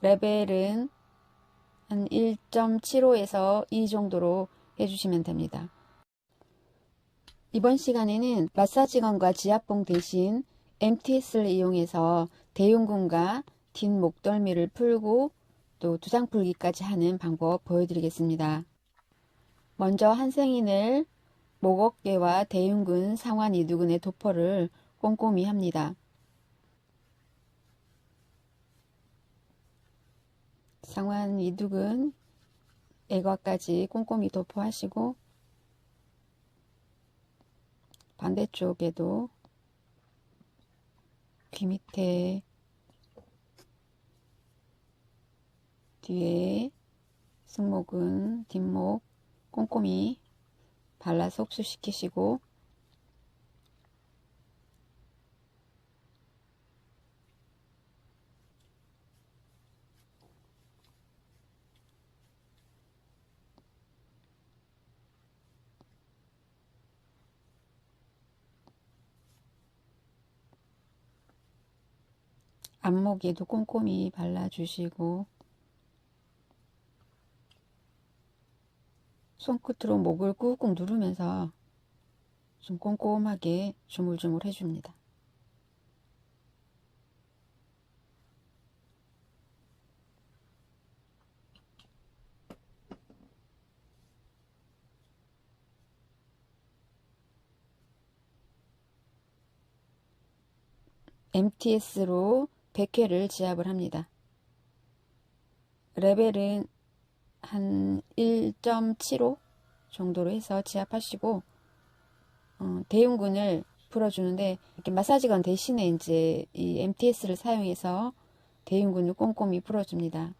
레벨은 한 1.75에서 2 정도로 해주시면 됩니다. 이번 시간에는 마사지건과 지압봉 대신 MTS를 이용해서 대흉근과 뒷목덜미를 풀고 또 두상 풀기까지 하는 방법 보여드리겠습니다. 먼저 한생인을 목 어깨와 대흉근, 상완 이두근의 도포를 꼼꼼히 합니다. 상완 이두근, 애과까지 꼼꼼히 도포하시고 반대쪽에도 귀 밑에, 뒤에, 승모근, 뒷목 꼼꼼히 발라서 흡수시키시고 안목에도 꼼꼼히 발라주시고 손끝으로 목을 꾹꾹 누르면서 좀 꼼꼼하게 주물주물 해줍니다. MTS로 100회를 지압을 합니다. 레벨은 한 1.75 정도로 해서 지압하시고 대흉근을 풀어주는데 이렇게 마사지건 대신에 이제 이 MTS를 사용해서 대흉근을 꼼꼼히 풀어줍니다.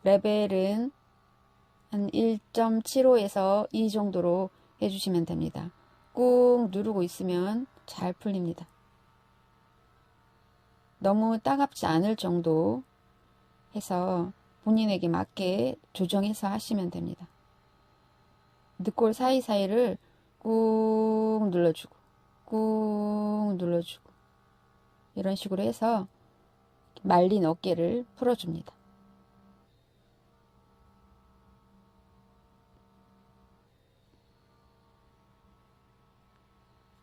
레벨은 한 1.75에서 2 정도로 해주시면 됩니다. 꾹 누르고 있으면 잘 풀립니다. 너무 따갑지 않을 정도 해서 본인에게 맞게 조정해서 하시면 됩니다. 늑골 사이사이를 꾹 눌러주고 꾹 눌러주고 이런 식으로 해서 말린 어깨를 풀어줍니다.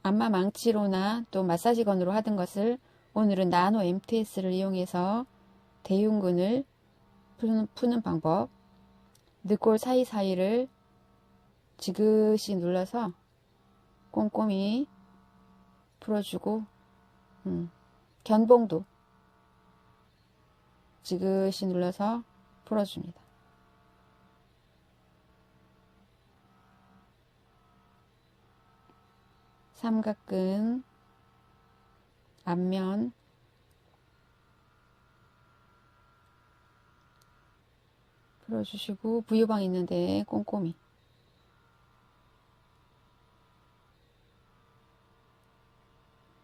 안마 망치로나 또 마사지건으로 하던 것을 오늘은 나노 MTS를 이용해서 대흉근을 푸는 방법, 늑골 사이사이를 지그시 눌러서 꼼꼼히 풀어주고 견봉도 지그시 눌러서 풀어줍니다. 삼각근, 앞면, 풀어주시고 부유방 있는데 꼼꼼히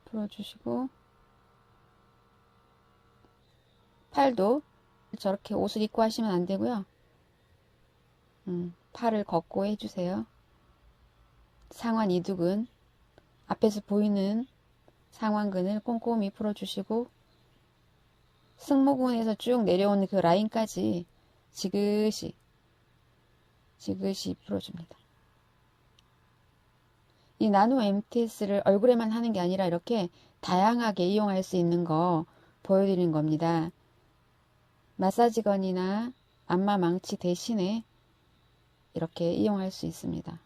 풀어주시고 팔도 저렇게 옷을 입고 하시면 안 되고요. 팔을 걷고 해주세요. 상완 이두근, 앞에서 보이는 상완근을 꼼꼼히 풀어주시고 승모근에서 쭉 내려오는 그 라인까지 지그시 풀어줍니다. 이 나노 MTS를 얼굴에만 하는 게 아니라 이렇게 다양하게 이용할 수 있는 거 보여드리는 겁니다. 마사지건이나 안마 망치 대신에 이렇게 이용할 수 있습니다.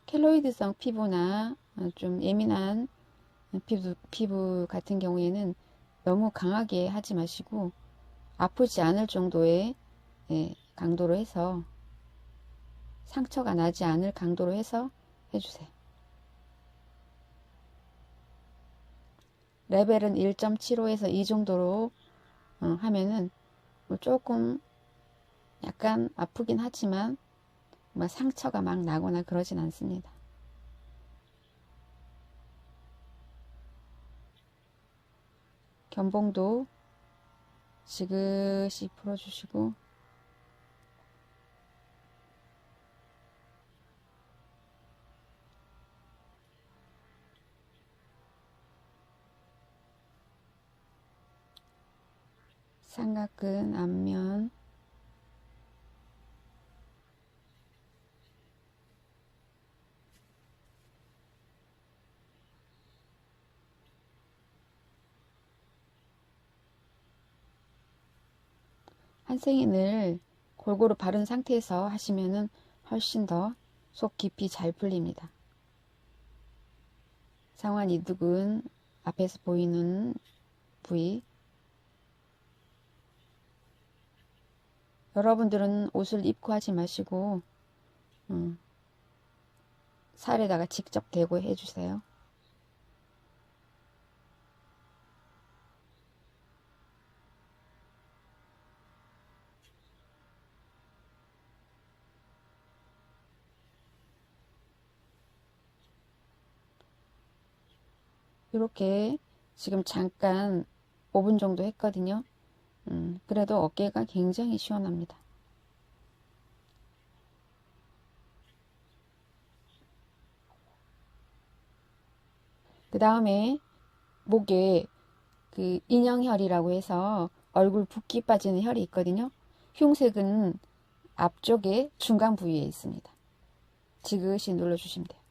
켈로이드성 피부나 좀 예민한 피부 같은 경우에는 너무 강하게 하지 마시고 아프지 않을 정도의 강도로 해서 상처가 나지 않을 강도로 해서 해주세요. 레벨은 1.75에서 2 정도로 하면은 뭐 조금 약간 아프긴 하지만 뭐 상처가 막 나거나 그러진 않습니다. 견봉도 지그시 풀어주시고 삼각근 앞면, 한생인을 골고루 바른 상태에서 하시면은 훨씬 더 속 깊이 잘 풀립니다. 상완 이두근 앞에서 보이는 부위, 여러분들은 옷을 입고 하지 마시고 살에다가 직접 대고 해주세요. 이렇게 지금 잠깐 5분 정도 했거든요. 그래도 어깨가 굉장히 시원합니다. 그 다음에 목에 그 인형혈이라고 해서 얼굴 붓기 빠지는 혈이 있거든요. 흉색은 앞쪽에 중간 부위에 있습니다. 지그시 눌러주시면 돼요.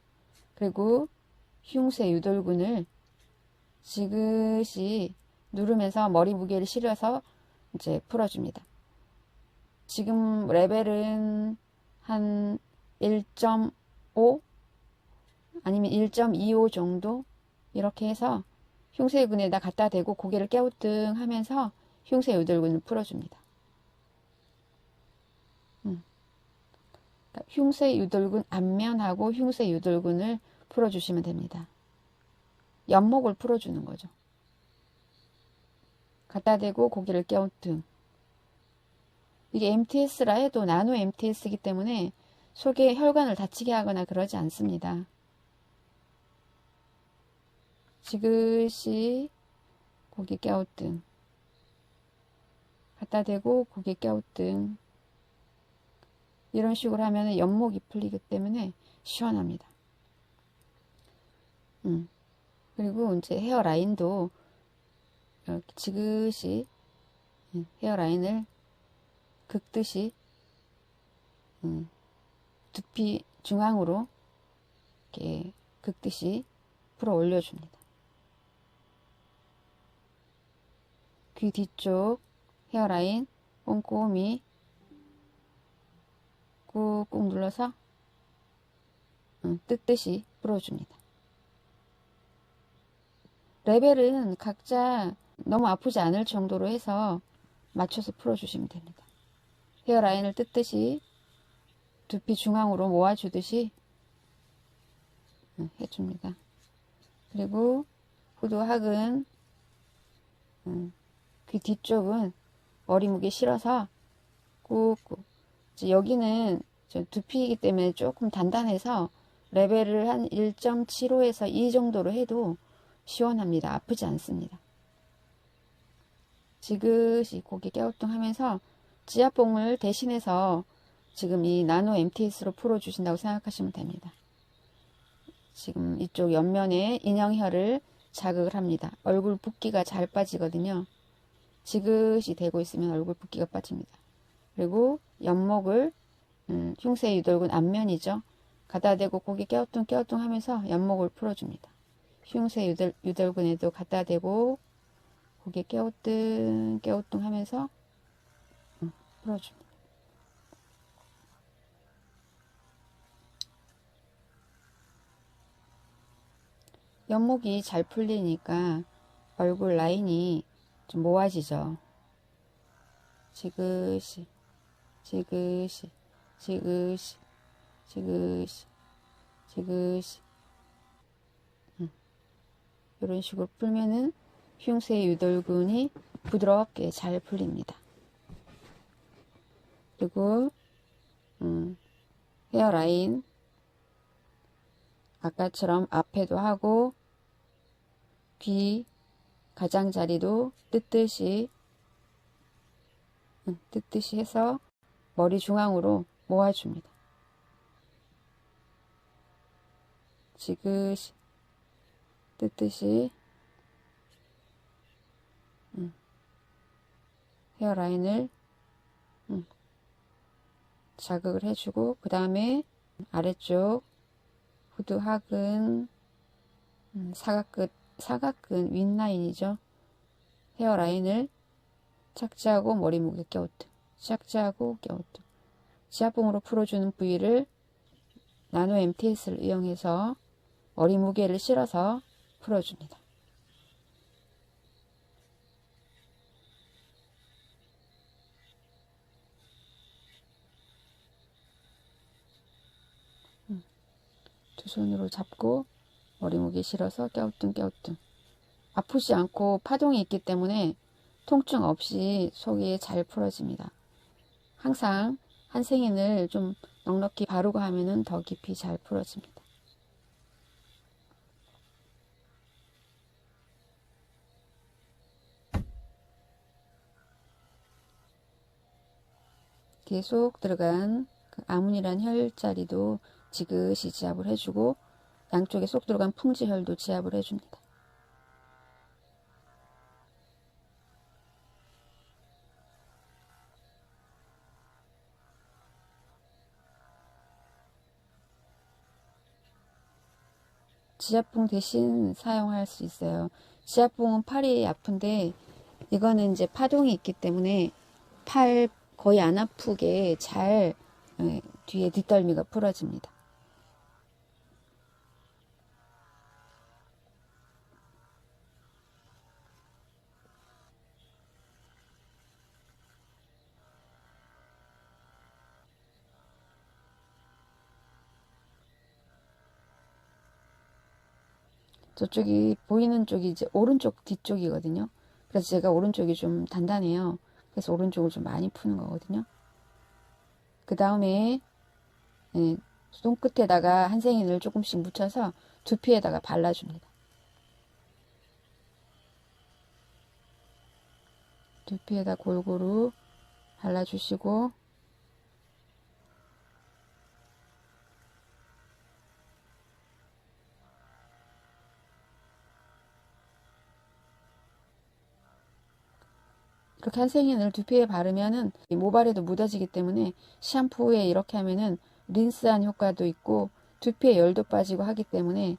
그리고 흉쇄 유돌근을 지그시 누르면서 머리 무게를 실어서 이제 풀어줍니다. 지금 레벨은 한 1.5 아니면 1.25 정도 이렇게 해서 흉쇄근에다 갖다 대고 고개를 깨우뚱 하면서 흉쇄 유돌근을 풀어줍니다. 그러니까 흉쇄 유돌근 앞면하고 흉쇄 유돌근을 풀어주시면 됩니다. 옆목을 풀어주는 거죠. 갖다 대고 고개를 깨우뚱. 이게 MTS라 해도 나노 MTS이기 때문에 속에 혈관을 다치게 하거나 그러지 않습니다. 지그시 고개 깨우뚱. 갖다 대고 고개 깨우뚱. 이런 식으로 하면 옆목이 풀리기 때문에 시원합니다. 그리고 이제 헤어라인도 이렇게 지그시 헤어라인을 긋듯이 두피 중앙으로 이렇게 긋듯이 풀어 올려줍니다. 귀 뒤쪽 헤어라인 꼼꼼히 꾹꾹 눌러서 뜯듯이 풀어줍니다. 레벨은 각자 너무 아프지 않을 정도로 해서 맞춰서 풀어주시면 됩니다. 헤어라인을 뜯듯이 두피 중앙으로 모아주듯이 해줍니다. 그리고 후두학은 귀 뒤쪽은 머리 무게 실어서 꾹꾹. 여기는 두피이기 때문에 조금 단단해서 레벨을 한 1.75에서 2 정도로 해도 시원합니다. 아프지 않습니다. 지그시 고개 깨우뚱 하면서 지압봉을 대신해서 지금 이 나노 MTS로 풀어주신다고 생각하시면 됩니다. 지금 이쪽 옆면에 인형혈을 자극을 합니다. 얼굴 붓기가 잘 빠지거든요. 지그시 대고 있으면 얼굴 붓기가 빠집니다. 그리고 옆목을 흉쇄 유돌근 앞면이죠. 갖다 대고 고개 깨우뚱 깨우뚱 하면서 옆목을 풀어줍니다. 흉쇄 유돌근에도 갖다 대고 고개 깨우뚱 깨우뚱 하면서 풀어줍니다. 옆목이 잘 풀리니까 얼굴 라인이 좀 모아지죠. 지그시 지그시 지그시 지그시 지그시 이런 식으로 풀면은 흉쇄 유돌근이 부드럽게 잘 풀립니다. 그리고 헤어라인 아까처럼 앞에도 하고 귀 가장자리도 뜯듯이 해서 머리 중앙으로 모아줍니다. 지그시 뜯듯이 헤어라인을 자극을 해주고, 그 다음에 아래쪽 후드 하근, 사각근 윗라인이죠. 헤어라인을 착지하고 머리 무게 껴우듯, 착지하고 껴우듯. 지압봉으로 풀어주는 부위를 나노 MTS를 이용해서 머리 무게를 실어서 풀어줍니다. 두 손으로 잡고 머리 무게 실어서 껴우뚱 껴우뚱. 아프지 않고 파동이 있기 때문에 통증 없이 속이 잘 풀어집니다. 항상 한생인을 좀 넉넉히 바르고 하면은 더 깊이 잘 풀어집니다. 계속 들어간 그 아문이란 혈자리도 지그시 지압을 해주고, 양쪽에 쏙 들어간 풍지혈도 지압을 해줍니다. 지압봉 대신 사용할 수 있어요. 지압봉은 팔이 아픈데, 이거는 이제 파동이 있기 때문에 팔 거의 안 아프게 잘 뒤에 뒷덜미가 풀어집니다. 저쪽이 보이는 쪽이 이제 오른쪽 뒤쪽이거든요. 그래서 제가 오른쪽이 좀 단단해요. 그래서 오른쪽을 좀 많이 푸는 거거든요. 그 다음에 손끝에다가 한생인을 조금씩 묻혀서 두피에다가 발라줍니다. 두피에다 골고루 발라주시고, 이렇게 한생인을 두피에 바르면은 모발에도 묻어지기 때문에 샴푸에 이렇게 하면은 린스한 효과도 있고 두피에 열도 빠지고 하기 때문에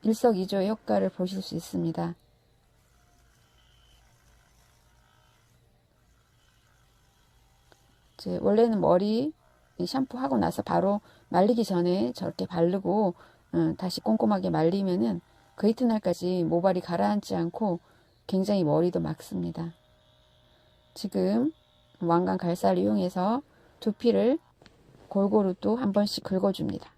일석이조의 효과를 보실 수 있습니다. 이제 원래는 머리 샴푸하고 나서 바로 말리기 전에 저렇게 바르고 다시 꼼꼼하게 말리면은 그 이튿날까지 모발이 가라앉지 않고 굉장히 머리도 맑습니다. 지금 왕관 갈사를 이용해서 두피를 골고루 또 한 번씩 긁어줍니다.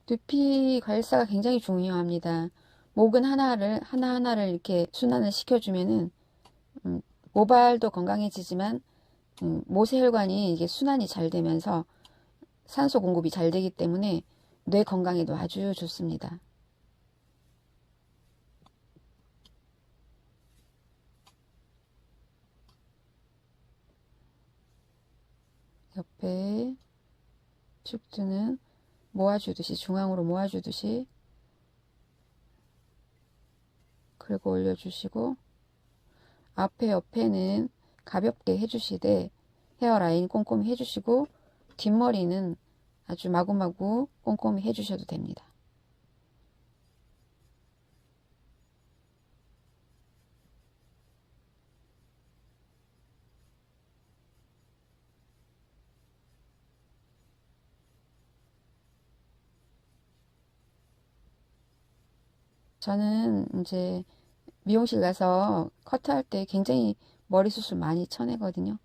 두피 갈사가 굉장히 중요합니다. 목은 하나하나를 이렇게 순환을 시켜주면은 모발도 건강해지지만 모세혈관이 이게 순환이 잘 되면서 산소 공급이 잘 되기 때문에 뇌 건강에도 아주 좋습니다. 옆에 축두는 모아주듯이, 중앙으로 모아주듯이 긁어 올려주시고, 앞에 옆에는 가볍게 해주시되 헤어라인 꼼꼼히 해주시고, 뒷머리는 아주 마구마구 꼼꼼히 해주셔도 됩니다. 저는 이제 미용실 가서 커트할 때 굉장히 머리숱을 많이 쳐내거든요.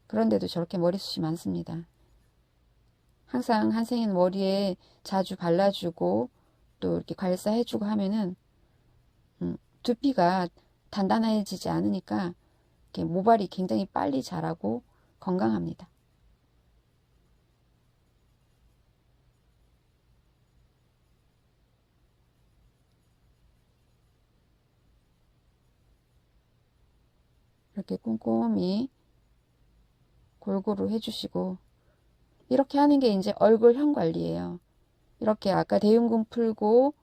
그런데도 저렇게 머리숱이 많습니다. 항상 한생인 머리에 자주 발라주고 또 이렇게 관리해주고 하면은 두피가 단단해지지 않으니까 이렇게 모발이 굉장히 빨리 자라고 건강합니다. 이렇게 꼼꼼히 골고루 해주시고, 이렇게 하는 게 이제 얼굴형 관리예요. 이렇게 아까 대흉근 풀고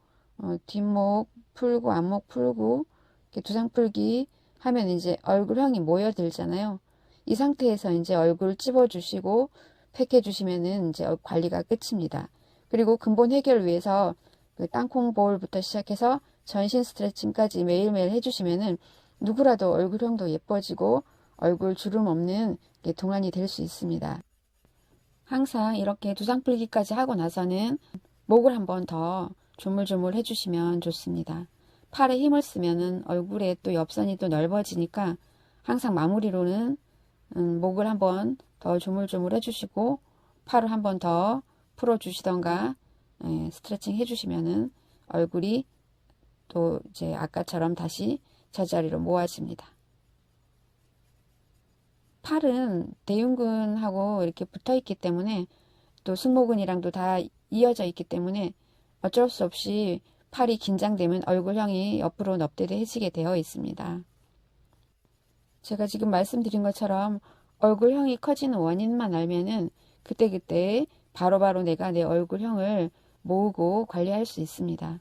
뒷목 풀고 앞목 풀고 이렇게 두상 풀기 하면 이제 얼굴형이 모여들잖아요. 이 상태에서 이제 얼굴 찝어주시고 팩 해주시면은 이제 관리가 끝입니다. 그리고 근본 해결을 위해서 그 땅콩 볼부터 시작해서 전신 스트레칭까지 매일매일 해주시면은 누구라도 얼굴형도 예뻐지고 얼굴 주름 없는 동안이 될 수 있습니다. 항상 이렇게 두상 풀기까지 하고 나서는 목을 한번 더 조물조물 해주시면 좋습니다. 팔에 힘을 쓰면은 얼굴에 또 옆선이 또 넓어지니까 항상 마무리로는 목을 한번 더 조물조물 해주시고 팔을 한번 더 풀어주시던가 스트레칭 해주시면은 얼굴이 또 이제 아까처럼 다시 제자리로 모아집니다. 팔은 대흉근하고 이렇게 붙어 있기 때문에 또 승모근이랑도 다 이어져 있기 때문에 어쩔 수 없이 팔이 긴장되면 얼굴형이 옆으로 넙대대해지게 되어 있습니다. 제가 지금 말씀드린 것처럼 얼굴형이 커지는 원인만 알면은 그때그때 바로바로 내가 내 얼굴형을 모으고 관리할 수 있습니다.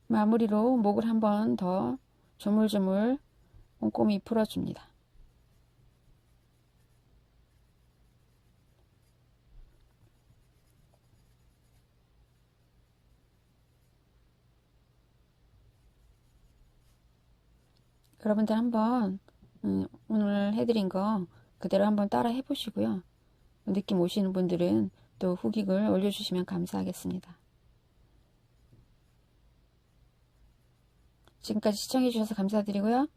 마무리로 목을 한번 더 조물조물 꼼꼼히 풀어줍니다. 여러분들 한번 오늘 해드린 거 그대로 한번 따라 해보시고요. 느낌 오시는 분들은 또 후기글 올려주시면 감사하겠습니다. 지금까지 시청해주셔서 감사드리고요.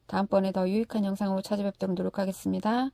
다음번에 더 유익한 영상으로 찾아뵙도록 노력하겠습니다.